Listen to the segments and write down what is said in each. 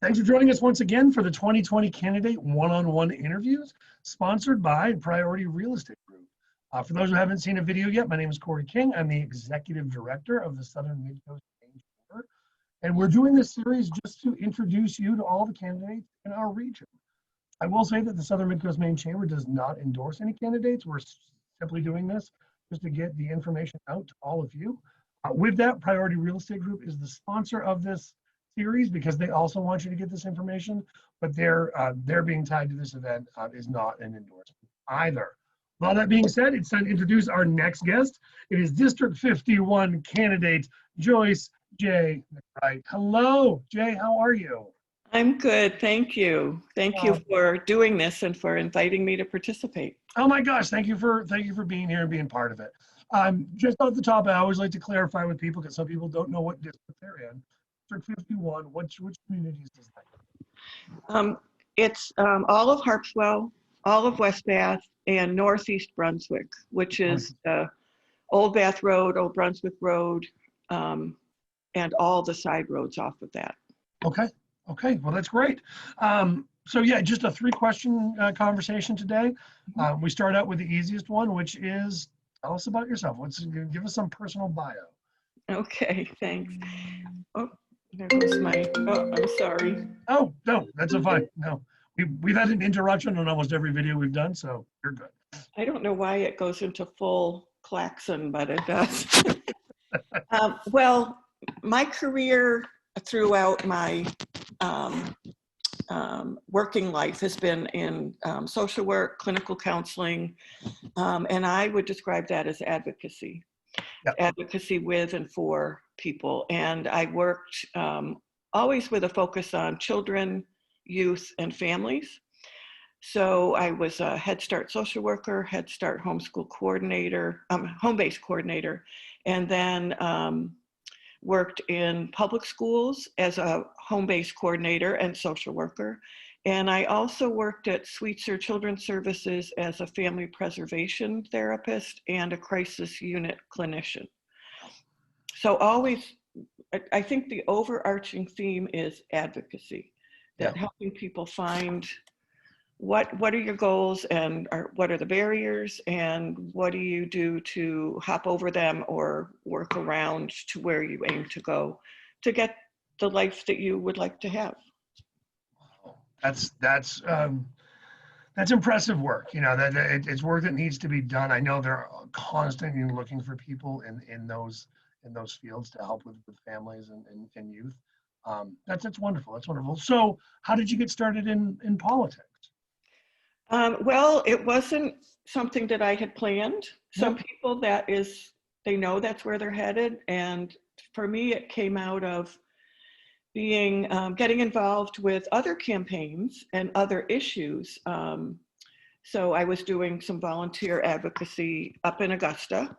Thanks for joining us once again for the 2020 Candidate One-on-One Interviews, sponsored by Priority Real Estate Group. For those who haven't seen a video yet, my name is Cory King. I'm the Executive Director of the Southern Mid-Coast Maine Chamber. And we're doing this series just to introduce you to all the candidates in our region. I will say that the Southern Mid-Coast Maine Chamber does not endorse any candidates. We're simply doing this just to get the information out to all of you. With that, Priority Real Estate Group is the sponsor of this series because they also want you to get this information, but their being tied to this event is not an endorsement either. With all that being said, it's time to introduce our next guest. It is District 51 candidate Joyce J. McCreight. Hello, Jay. How are you? I'm good, thank you. Thank you for doing this and for inviting me to participate. Oh my gosh, thank you for being here and being part of it. Just off the top, I always like to clarify with people because some people don't know what district they're in. District 51, which communities is that? It's all of Harpswell, all of West Bath, and Northeast Brunswick, which is Old Bath Road, Old Brunswick Road, and all the side roads off of that. Okay, well, that's great. So yeah, just a 3-question conversation today. We start out with the easiest one, which is, tell us about yourself. Give us some personal bio. Okay, thanks. Oh, there goes my, oh, I'm sorry. Oh, no, that's fine. No, we've had an interruption on almost every video we've done, so you're good. I don't know why it goes into full klaxon, but it does. Well, my career throughout my working life has been in social work, clinical counseling, and I would describe that as advocacy. Yep. Advocacy with and for people. And I worked always with a focus on children, youth, and families. So I was a Head Start social worker, Head Start homeschool coordinator, home-based coordinator, and then worked in public schools as a home-based coordinator and social worker. And I also worked at Sweetser Children's Services as a family preservation therapist and a crisis unit clinician. So always, I think the overarching theme is advocacy, that helping people find what are your goals and what are the barriers and what do you do to hop over them or work around to where you aim to go to get the life that you would like to have. That's impressive work. You know, that it's work that needs to be done. I know they're constantly looking for people in those fields to help with families and youth. That's wonderful. That's wonderful. So how did you get started in politics? Well, it wasn't something that I had planned. Some people they know that's where they're headed. And for me, it came out of getting involved with other campaigns and other issues. So I was doing some volunteer advocacy up in Augusta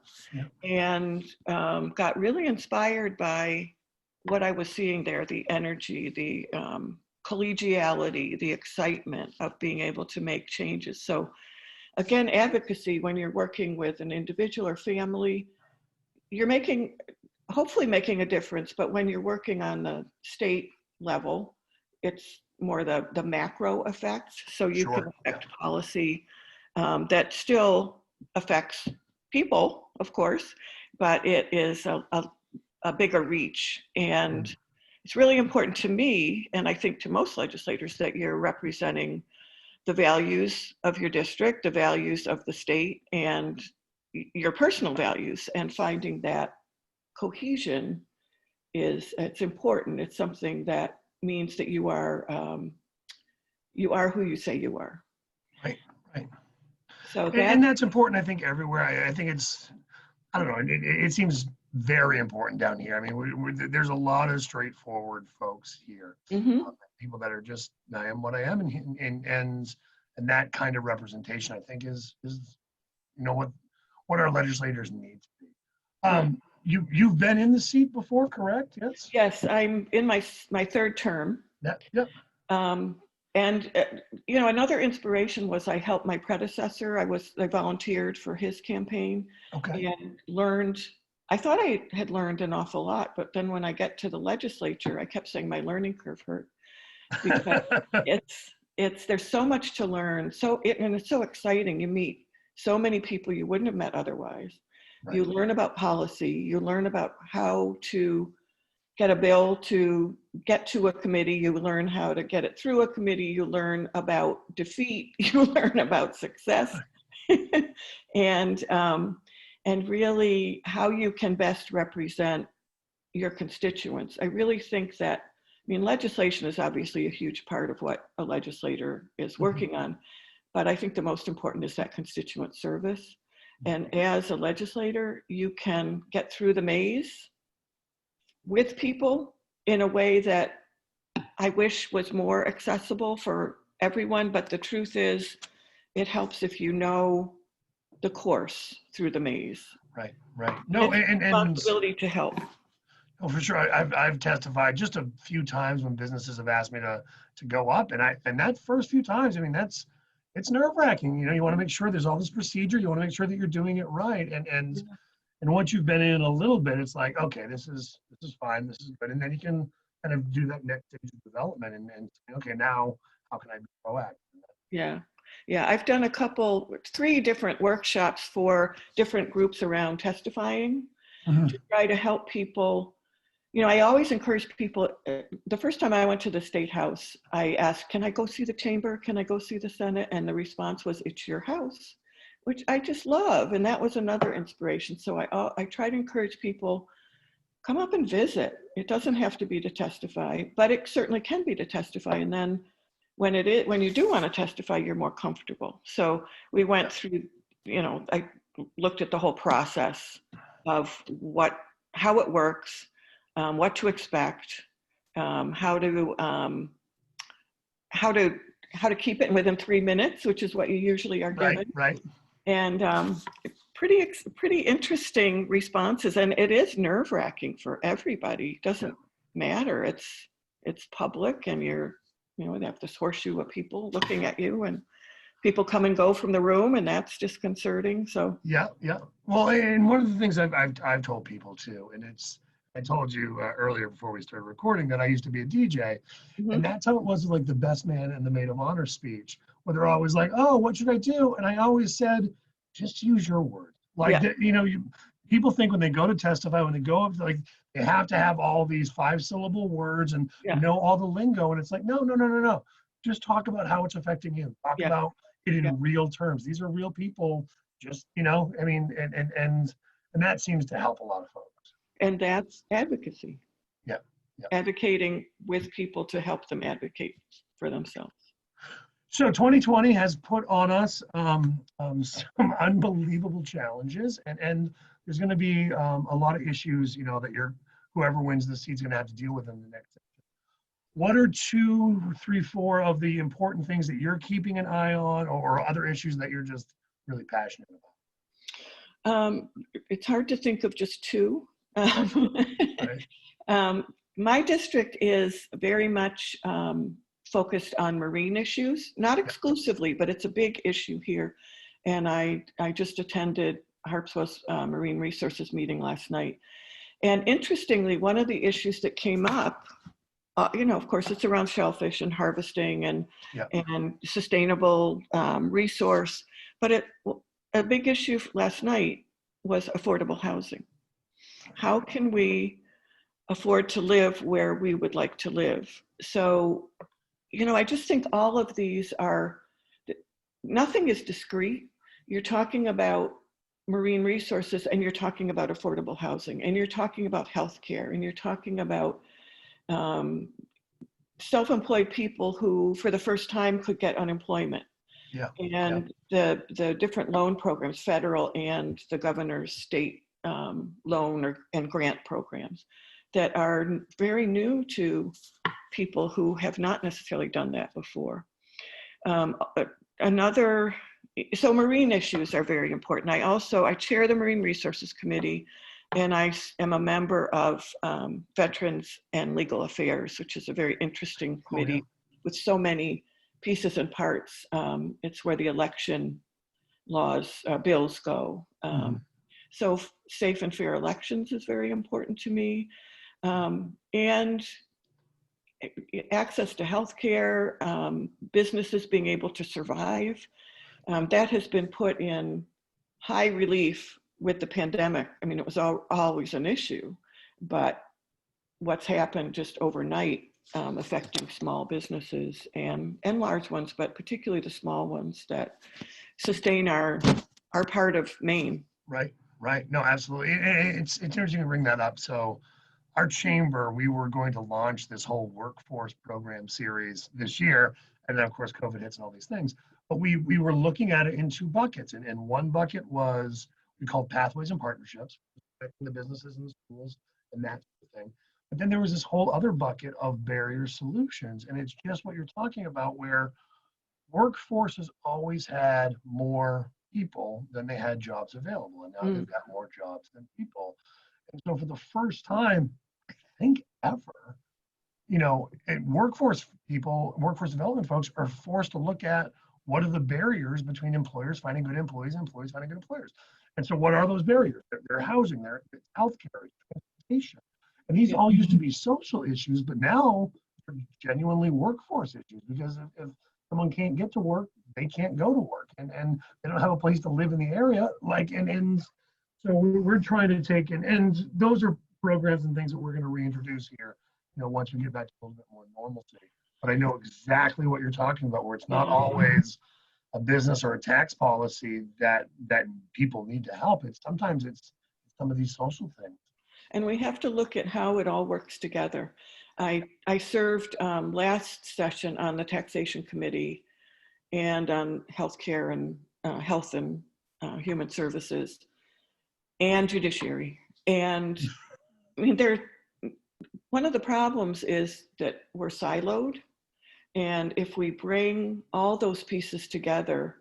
and got really inspired by what I was seeing there, the energy, the collegiality, the excitement of being able to make changes. So again, advocacy, when you're working with an individual or family, you're hopefully making a difference, but when you're working on the state level, it's more the macro effects. So you can affect policy that still affects people, of course, but it is a bigger reach. And it's really important to me, and I think to most legislators, that you're representing the values of your district, the values of the state, and your personal values, and finding that cohesion it's important. It's something that means that you are who you say you are. Right. So and that's important, I think, everywhere. I think it's, I don't know, it seems very important down here. I mean, there's a lot of straightforward folks here, people that are just, I am what I am, and that kind of representation, I think, is what our legislators need to be. You've been in the seat before, correct? Yes. Yes, I'm in my third term. Yep. And another inspiration was I helped my predecessor. I volunteered for his campaign and learned. I thought I had learned an awful lot, but then when I get to the legislature, I kept saying my learning curve hurt. because there's so much to learn. And it's so exciting. You meet so many people you wouldn't have met otherwise. Right. You learn about policy. You learn about how to get a bill to get to a committee. You learn how to get it through a committee. You learn about defeat. You learn about success, and really how you can best represent your constituents. I really think that, I mean, legislation is obviously a huge part of what a legislator is working on, but I think the most important is that constituent service. And as a legislator, you can get through the maze with people in a way that I wish was more accessible for everyone. But the truth is, it helps if you know the course through the maze. Right. No, and responsibility to help. Oh, for sure. I've testified just a few times when businesses have asked me to go up, and that first few times, I mean, it's nerve-wracking. You know, you want to make sure there's all this procedure. You want to make sure that you're doing it right, and once you've been in a little bit, it's like, okay, this is fine, this is good, and then you can kind of do that next stage of development, and okay, now how can I be proactive? Yeah. I've done 3 different workshops for different groups around testifying to try to help people. You know, I always encourage people, the first time I went to the State House, I asked, can I go see the chamber? Can I go see the Senate? And the response was, it's your house, which I just love. And that was another inspiration. So I try to encourage people, come up and visit. It doesn't have to be to testify, but it certainly can be to testify. And then when you do want to testify, you're more comfortable. So we went through, you know, I looked at the whole process of how it works, what to expect, how to keep it within 3 minutes, which is what you usually are given. Right. And pretty interesting responses, and it is nerve-wracking for everybody. It doesn't matter. It's public, and they have this horseshoe of people looking at you, and people come and go from the room, and that's disconcerting. So yeah. Well, and one of the things I've told people too, and I told you earlier before we started recording that I used to be a DJ, and that's how it was with like the best man and the maid of honor speech, where they're always like, oh, what should I do? And I always said, just use your words. Like, people think when they go to testify, when they go up, like they have to have all these 5-syllable words and know all the lingo. And it's like, no. Just talk about how it's affecting you. Talk about it in real terms. These are real people. Just, I mean, and that seems to help a lot of folks. And that's advocacy. Yeah. Advocating with people to help them advocate for themselves. So 2020 has put on us some unbelievable challenges, and there's going to be a lot of issues, that whoever wins the seat is going to have to deal with in the next session. What are 2, 3, 4 of the important things that you're keeping an eye on, or other issues that you're just really passionate about? It's hard to think of just 2. Right. My district is very much focused on marine issues, not exclusively, but it's a big issue here. And I just attended Harpswell's Marine Resources meeting last night. And interestingly, one of the issues that came up, of course, it's around shellfish and harvesting and sustainable resource. But a big issue last night was affordable housing. How can we afford to live where we would like to live? So, I just think all of these nothing is discrete. You're talking about marine resources, and you're talking about affordable housing, and you're talking about healthcare, and you're talking about self-employed people who, for the first time, could get unemployment. And the different loan programs, federal and the governor's state loan and grant programs that are very new to people who have not necessarily done that before. So marine issues are very important. I chair the Marine Resources Committee, and I am a member of Veterans and Legal Affairs, which is a very interesting committee with so many pieces and parts. It's where the election bills go. So safe and fair elections is very important to me. And access to healthcare, businesses being able to survive. That has been put in high relief with the pandemic. I mean, it was always an issue, but what's happened just overnight, affecting small businesses and large ones, but particularly the small ones that sustain our part of Maine. Right, right. No, absolutely. It's interesting to bring that up. So our chamber, we were going to launch this whole workforce program series this year. And then of course, COVID hits and all these things. But we were looking at it in two buckets. And one bucket was, we called pathways and partnerships, the businesses and the schools and that sort of thing. But then there was this whole other bucket of barrier solutions. And it's just what you're talking about, where workforce has always had more people than they had jobs available. And now they've got more jobs than people. And so for the first time, I think ever, workforce development folks are forced to look at what are the barriers between employers finding good employees and employees finding good employers. And so what are those barriers? They're housing, they're healthcare, transportation. And these all used to be social issues, but now they're genuinely workforce issues, because if someone can't get to work, they can't go to work, and they don't have a place to live in the area. So we're trying to take, and those are programs and things that we're going to reintroduce here, once we get back to a little bit more normalcy. But I know exactly what you're talking about, where it's not always a business or a tax policy that people need to help. Sometimes it's some of these social things. And we have to look at how it all works together. I served last session on the taxation committee and on healthcare and health and human services and judiciary. And I mean, one of the problems is that we're siloed. And if we bring all those pieces together,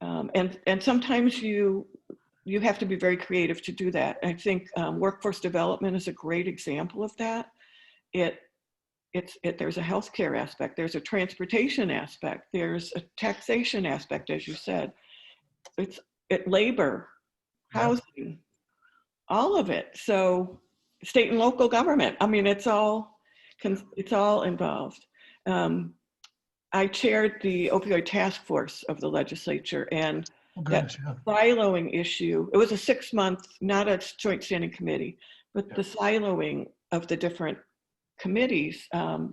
and sometimes you have to be very creative to do that. I think workforce development is a great example of that. There's a healthcare aspect, there's a transportation aspect, there's a taxation aspect, as you said. It's labor, housing, all of it. So state and local government. I mean, it's all involved. I chaired the opioid task force of the legislature, and that siloing issue, it was a 6-month, not a joint standing committee, but the siloing of the different committees,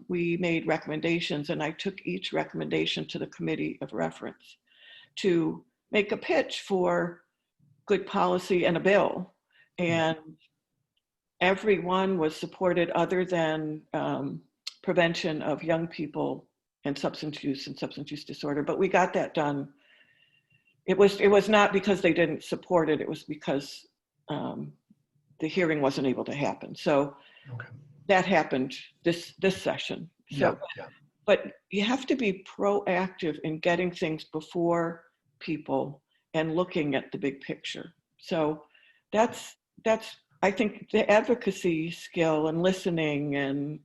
we made recommendations, and I took each recommendation to the committee of reference to make a pitch for good policy and a bill. And everyone was supported, other than prevention of young people and substance use and substance use disorder. But we got that done. It was not because they didn't support it. It was because the hearing wasn't able to happen. So that happened this session. So, but you have to be proactive in getting things before people and looking at the big picture. So that's I think the advocacy skill and listening, and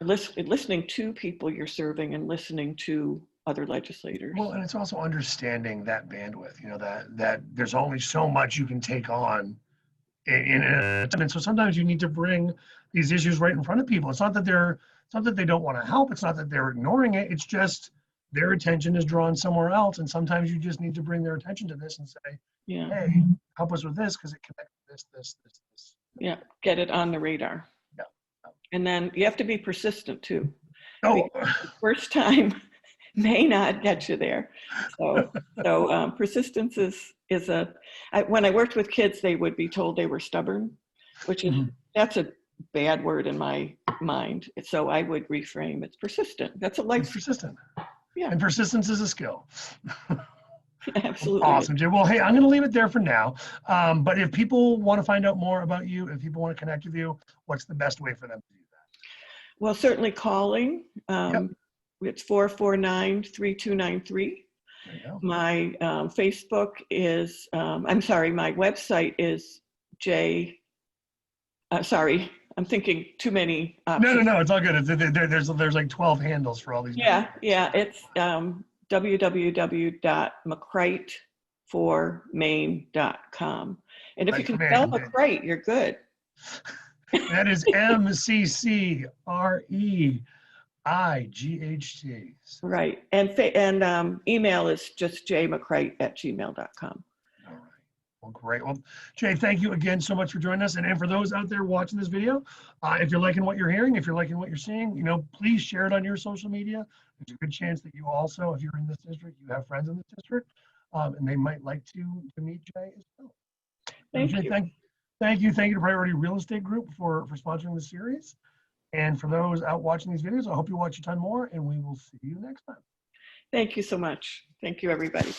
listening to people you're serving and listening to other legislators. Well, and it's also understanding that bandwidth, that there's only so much you can take on and so sometimes you need to bring these issues right in front of people. It's not that they don't want to help. It's not that they're ignoring it. It's just their attention is drawn somewhere else. And sometimes you just need to bring their attention to this and say, hey, help us with this, because it connects this. Yeah, get it on the radar. Yeah. And then you have to be persistent too. Oh. The first time may not get you there. So persistence is when I worked with kids, they would be told they were stubborn, which is, that's a bad word in my mind. So I would reframe, it's persistent. That's a life. It's persistent. Yeah. And persistence is a skill. Absolutely. Awesome, Jay. Well, hey, I'm going to leave it there for now. But if people want to find out more about you, if people want to connect with you, what's the best way for them to do that? Well, certainly calling. It's 449-3293. My Facebook is, my website is I'm thinking too many options. No, it's all good. There's like 12 handles for all these. Yeah, it's www.McCreight4Maine.com. And if you can spell McCreight, you're good. That is McCreight. IGHT. Right. And email is just jmccreight@gmail.com. All right. Well, great. Well, Jay, thank you again so much for joining us. And for those out there watching this video, if you're liking what you're hearing, if you're liking what you're seeing, please share it on your social media. There's a good chance that you also, if you're in this district, you have friends in this district, and they might like to meet Jay as well. Thank Jay, you. Thank you to Priority Real Estate Group for sponsoring the series. And for those out watching these videos, I hope you watch a ton more, and we will see you next time. Thank you so much. Thank you, everybody.